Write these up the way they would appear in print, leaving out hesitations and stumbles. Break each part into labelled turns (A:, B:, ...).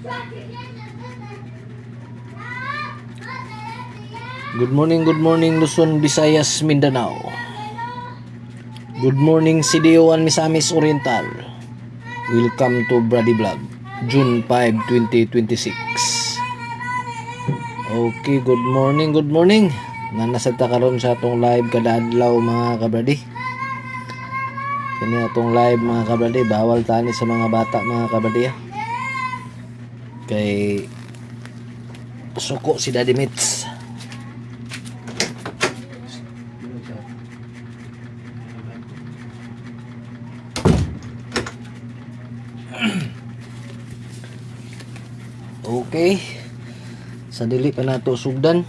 A: Good morning Luzon, Visayas, Mindanao. Good morning CDO and Misamis Oriental. Welcome to Brady Vlog, June 5, 2026. Okay, good morning. Nanasad ta karon sa atong live kada adlaw mga kabradi. Kini atong live mga kabradi, bawal tani sa mga bata mga kabradi. Kay suko si Daddy Mitz. Okay. Sa dili pa nato sugdan.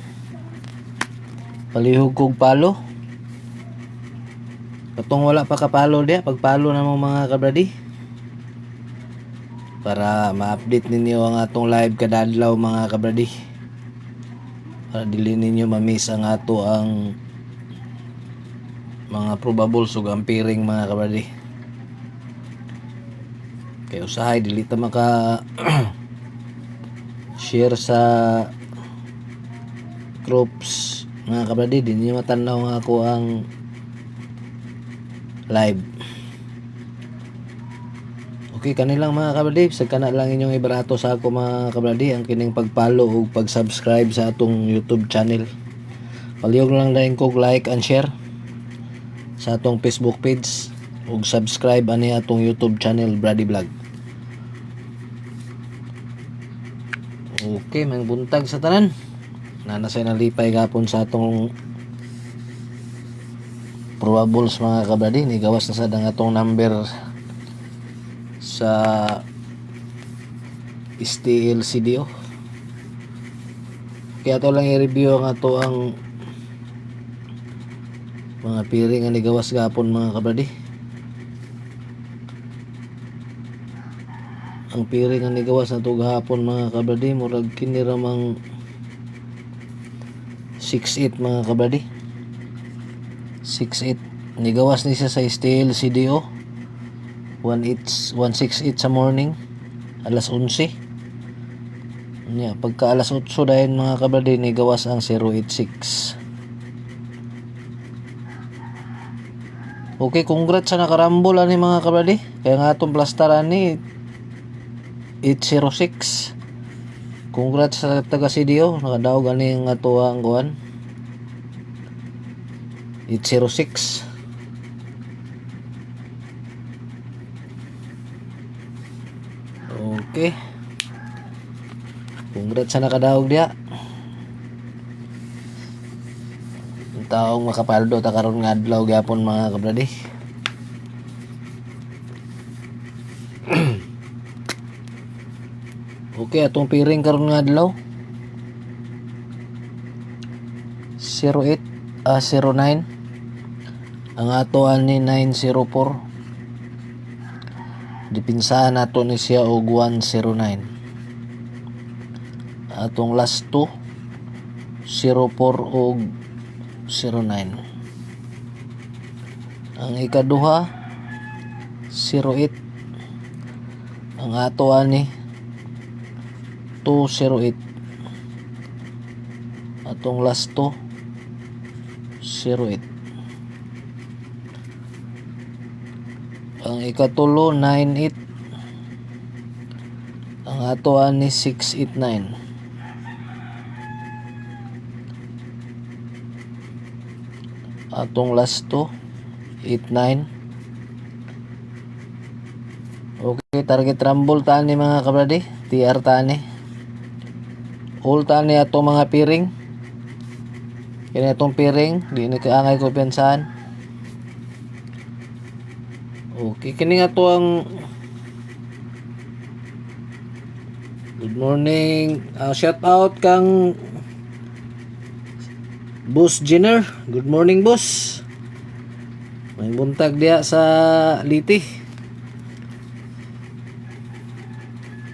A: Palihog kog palo. Katong wala pa kapalo dia, pagpalo na mo mga kabradi. Para ma-update ninyo ang atong live kada adlaw mga kabradi. Para dili ninyo ma-miss ang ato ang mga probable sug ampiring mga kabradi. Kay usahay dili ta maka share sa groups mga kabradi, di niyo matanaw nga ako ang live. Okay, kanilang mga kabradi, sa kana lang inyong ibarato sa ako mga kabradi ang kining pag-follow o pag-subscribe sa atong YouTube channel. Palihog lang din kog like and share sa atong Facebook page ug subscribe ani atong YouTube channel Brady Vlog. Okay, may buntag sa tanan. Nanasay nalipay gapon sa atong probables mga kabradi. Nigawas na sa dang atong number sa STL CDO. Kaya to lang i-review ang ato ang mga piring nga nigawas gapon mga kabradi. Ang piring nga nigawas na to gahapon mga kabradi, murag kiniramang 6'8 mga kabradi. 6'8 nigawas ni siya sa STL CDO 168 sa morning alas 11 nya, pagka alas 8 dahil mga kabradi nigawas ang 086. Okay, congrats sa nakarambol ani mga kabradi. Kaya nga atong plastaran ni 806. Congrats sa taga CDO, nakadaog ani nga tuwa ang kuan 806. Okay, congrats sa nakadaog dia. Ang taong makapaldo ta karon nga adlaw gyapon mga kabradi. Okay, atong piring karon nga adlaw 09 ang ato ani 904. Dipinsahan nato ni siya og 109. Atong last 2 04 og 09. Ang ikaduha 08. Ang ato ani 208. Atong last 2 08. Ang ikatulo 98. Ang ato ani 689. Atong last 2 89. Okay, target rumble tani mga kabradi, TR tani. All tani atong mga piring. Kini atong piring, di ni kaangay ko pensahan. Okay, kini nga to ang good morning. Shout out kang Boss Jenner. Good morning, boss. May buntag dia sa Liti.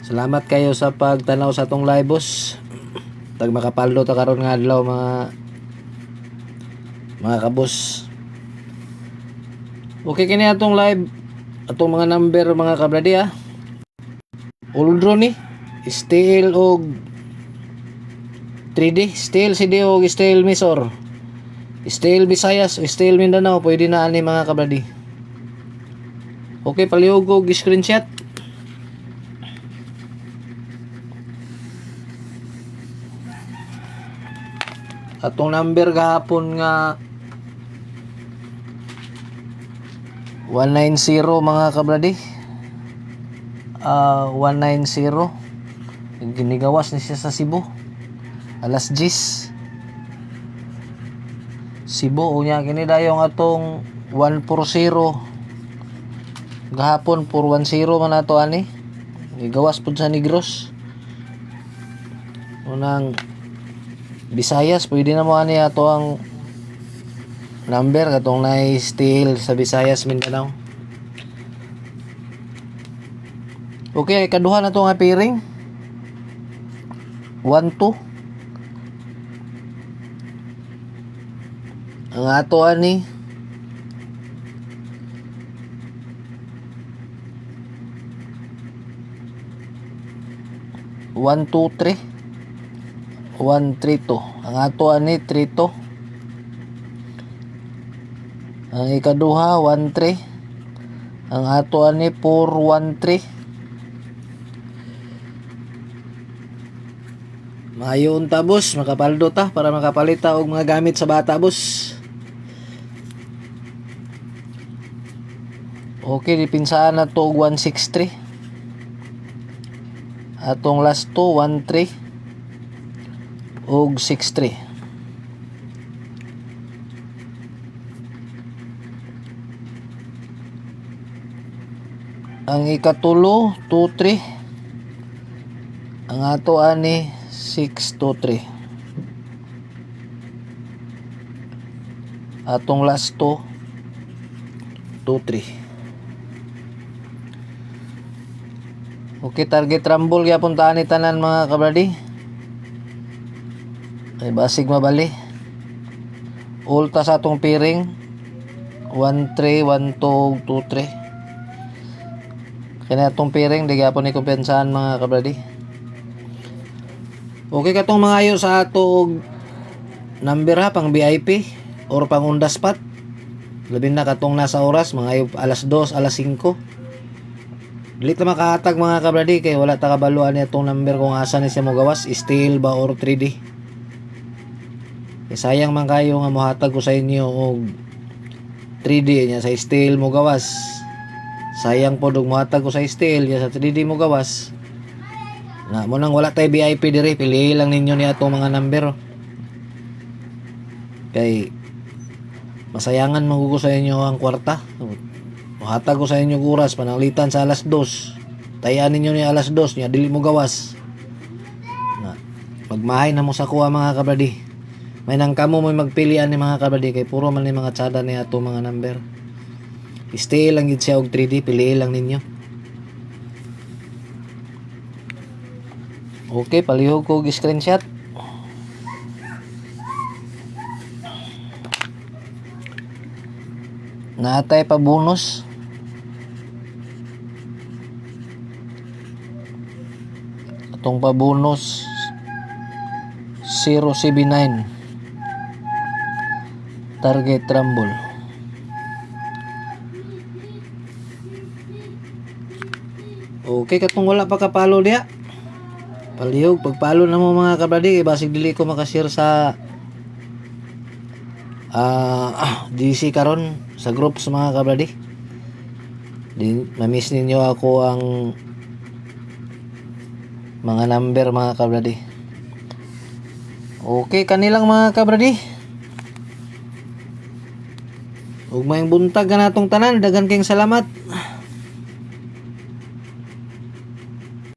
A: Salamat kayo sa pagtanaw sa atong live, boss. Tag makapaldo ta karon nga adlaw mga kabos. Okay, kini atong live, atong mga number mga kabradi Uldro ni steel og 3D, steel CD og steel Misor, steel Visayas o steel Mindanao, pwede na ani mga kabradi. Okay, palihog og screenshot. Atong number gahapon nga 190 mga kabradi. 190. Ginigawas ni siya sa Cebu. Alas 10. Cebu unya kini dayong atong 140. Gahapon 410 man ato ani. Gigawas pud sa Negros. Unang Visayas, pwede na mo ani ato ang number katong na steel sa Visayas, Mindanao. Okay, kaduha na to nga pairing. 1-2. Ang ato ani 1-2-3. 1-3-2. Ang ato ani 3-2. Ang ikaduha 1-3. Ang ato ani 4-1-3. Maayo unta boss, makapaldo ta para makapalita og mga gamit sa bata boss. Okay, dipinsaan na to og 1-6-3. Atong last to 1-3 og 6-3. Ang ikatulo 2-3. Ang ato ani 6-2-3. Atong last to 2-3. Okay, target rumble gyapon ta ni tanan mga kabradi. Ay basig mabali. Ulta sa atong pairing 1-3, 1-2, 2-3. Kaya atong pairing di gyapon ni kumpensahan mga kabradi. Okay, katong mga ayo sa ato number ha pang VIP or pang on the spot. Labi na katong nasa oras mga ayo alas 2, alas 5. Dili ta makahatag mga kabradi kay wala ta kabaluan ni atong number kung asa ni siya mo gawas, steel ba or 3D. Kay sayang man kayo nga mohatag ko sa inyo og 3D nya sa steel mo gawas. Sayang po dog mohatag ko sa steel ya sa 3D mo gawas. Na mo nang wala tay VIP dire, pili lang ninyo ni atong mga number. Kay masayangan magugo sa inyo ang kwarta. Mohatag ko sa inyo oras pananglitan sa alas 2. Tayaan ninyo ni alas 2 nya dili mo gawas. Na magmahay na mo sa kuha mga kabradi. May nang kamo mo magpilian ni mga kabradi kay puro man ni mga tsada ni ato mga number. Stay lang gid siya og 3D, pili lang ninyo. Okay, palihog ko og screenshot. Naatay pa bonus. Atong pa bonus 079. Target rumble. Okay, katong wala pa kapalo diya. Palihog, pagpalo na mo mga kabradi, basig dili ko makashare sa DC karon sa groups mga kabradi. Mamiss ninyo ako ang mga number mga kabradi. Okay, kanilang mga kabradi. Ug may buntag ka natong tanan, dagan kayong salamat.